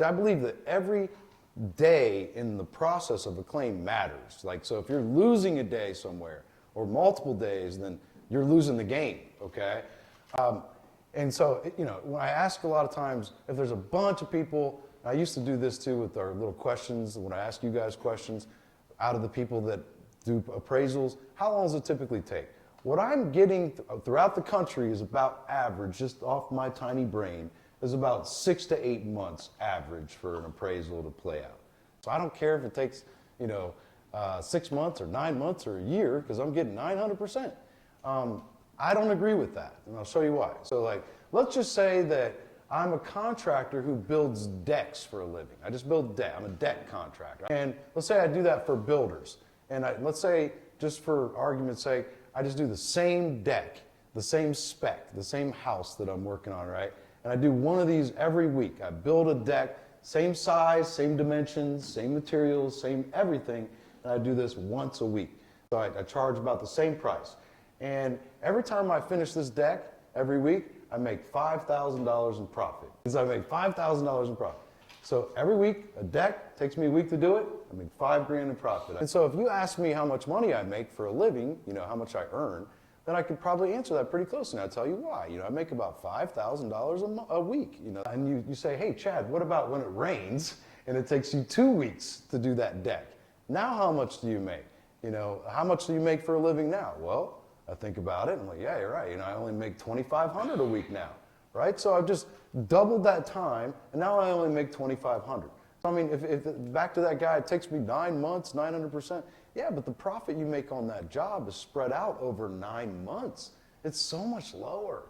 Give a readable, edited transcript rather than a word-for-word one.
I believe that every day in the process of a claim matters. Like, so if you're losing a day somewhere or multiple days, then you're losing the game, okay? And so, when I ask a lot of times, if there's a bunch of people, I used to do this too with our little questions, when I ask you guys questions, out of the people that do appraisals, how long does it typically take? What I'm getting throughout the country is about average, just off my tiny brain, is about 6 to 8 months average for an appraisal to play out. So I don't care if it takes, 6 months or 9 months or a year, because I'm getting 900%. I don't agree with that, and I'll show you why. So let's just say that I'm a contractor who builds decks for a living. I just build deck. I'm a deck contractor. And let's say I do that for builders. And let's say, just for argument's sake, I just do the same deck, the same spec, the same house that I'm working on, right? And I do one of these every week. I build a deck, same size, same dimensions, same materials, same everything, and I do this once a week. So I charge about the same price. And every time I finish this deck, every week, I make $5,000 in profit. Because I make $5,000 in profit. So every week, a deck, takes me a week to do it, I make $5,000 in profit. And so if you ask me how much money I make for a living, how much I earn, then I could probably answer that pretty closely, and I'll tell you why. I make about $5,000 a week, And you say, hey, Chad, what about when it rains and it takes you 2 weeks to do that deck? Now how much do you make? How much do you make for a living now? Well, I think about it, and I'm like, yeah, you're right. I only make $2,500 a week now, right? So I've just doubled that time, and now I only make $2,500. So I mean, if back to that guy, it takes me 9 months, 900%. Yeah, but the profit you make on that job is spread out over 9 months. It's so much lower.